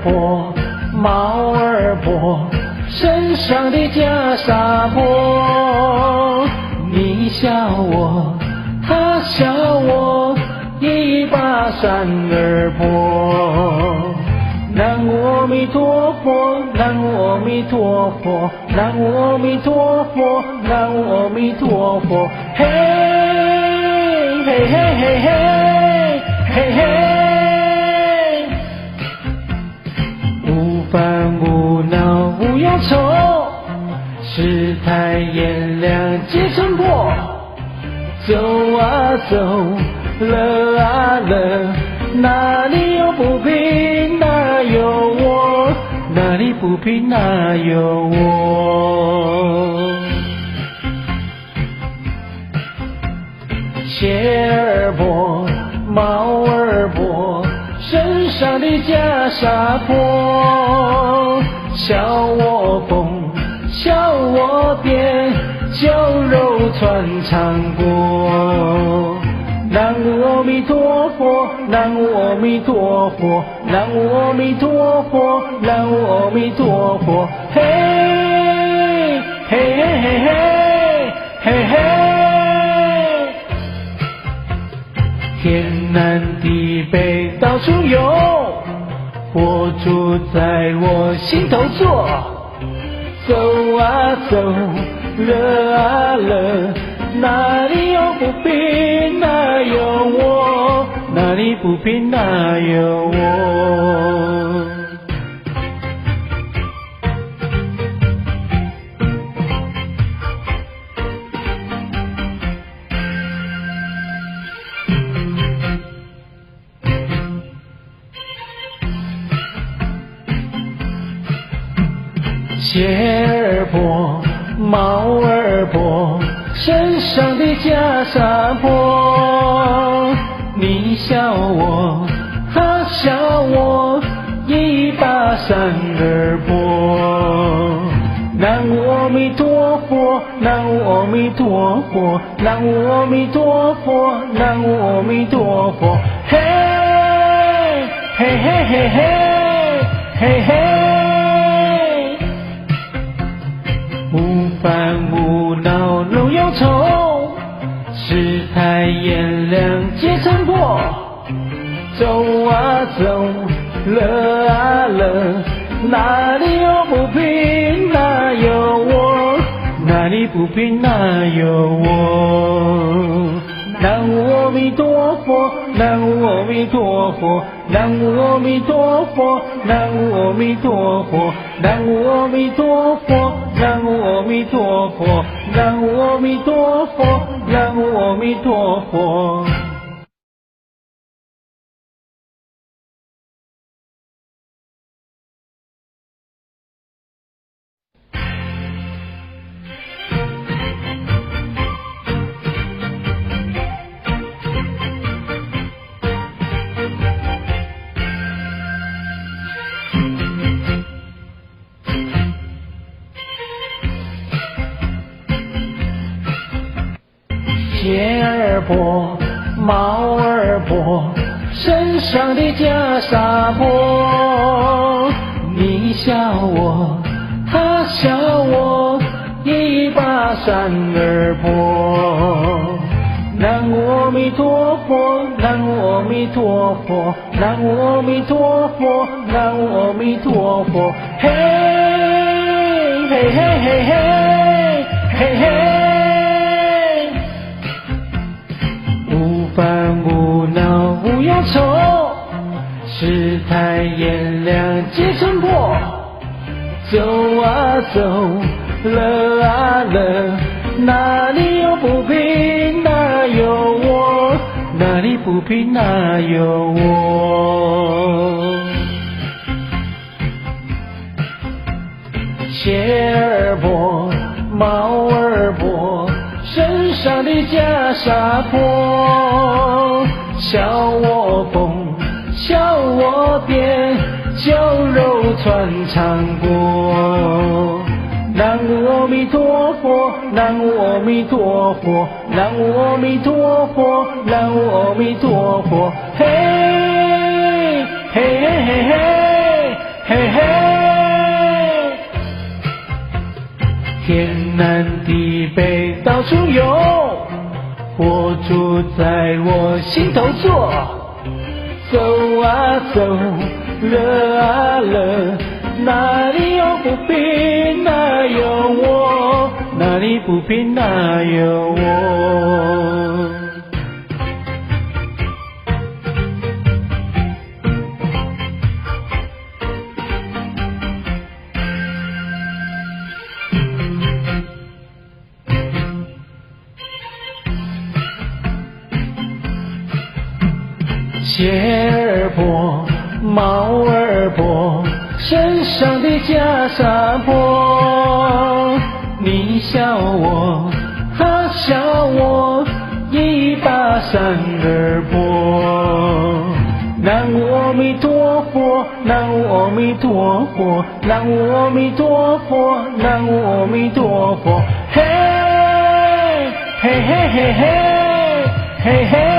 婆，毛儿婆，身上的袈裟破。你笑我，他笑我，一把扇儿破。南无阿弥陀佛，南无阿弥陀佛，南无阿弥陀佛，南无阿弥陀佛。嘿，嘿嘿嘿嘿，嘿嘿。无烦无恼无忧愁，世态炎凉皆尘破。走啊走，乐啊乐，哪里有不平哪有我，哪里不平哪有我。鞋儿破，帽儿破，身上的袈裟破。笑我疯，笑我癫，酒肉穿肠过。南无阿弥陀佛，南无阿弥陀佛，南无阿弥陀佛，南无阿弥陀佛。嘿，嘿嘿嘿嘿，嘿嘿。天南地北到处有，佛住在我心头坐。走啊走，乐啊乐，哪里有不平哪有我，哪里不平哪有我。鞋儿破，帽儿破，身上的袈裟破。你笑我，他笑我，一把扇儿破。南无阿弥陀佛，南无阿弥陀佛，南无阿弥陀佛，南无阿弥陀佛。嘿，嘿嘿嘿嘿，嘿嘿。无烦无恼无忧愁，世态炎凉皆尘破。走啊走，乐啊乐，哪里有不平哪有我，哪里不平哪有我。南无阿弥陀佛，南无阿弥陀佛，南无阿弥陀佛，南无阿弥陀佛，南无阿弥陀佛，南无阿弥陀佛，南无阿弥陀佛，南无阿弥陀佛。鞋儿破，帽儿破，身上的袈裟破。你笑我，他笑我，一把扇儿破。南无阿弥陀佛，南无阿弥陀佛，南无阿弥陀佛，南无阿弥陀佛。嘿，嘿嘿嘿嘿，嘿嘿。无烦无恼无忧愁，世态炎凉皆尘破。走啊走，乐啊乐，哪里有不平哪有我，哪里不平哪有我。鞋儿破，帽儿破，身上的袈裟破。笑我疯，笑我癫，酒肉穿肠过。南无阿弥陀佛，南无阿弥陀佛，南无阿弥陀佛，南无阿弥陀佛。嘿，嘿嘿嘿嘿，嘿嘿，天南地北到处有，佛住在我心头坐。走啊走，乐啊乐，哪里有不平哪有我，哪里不平哪有我。鞋儿破，帽儿破，身上的袈裟破。你笑我，他笑我，一把伞儿破。南无阿弥陀佛，南无阿弥陀佛，南无阿弥陀佛，南无阿弥陀佛。嘿，嘿嘿嘿嘿，嘿嘿。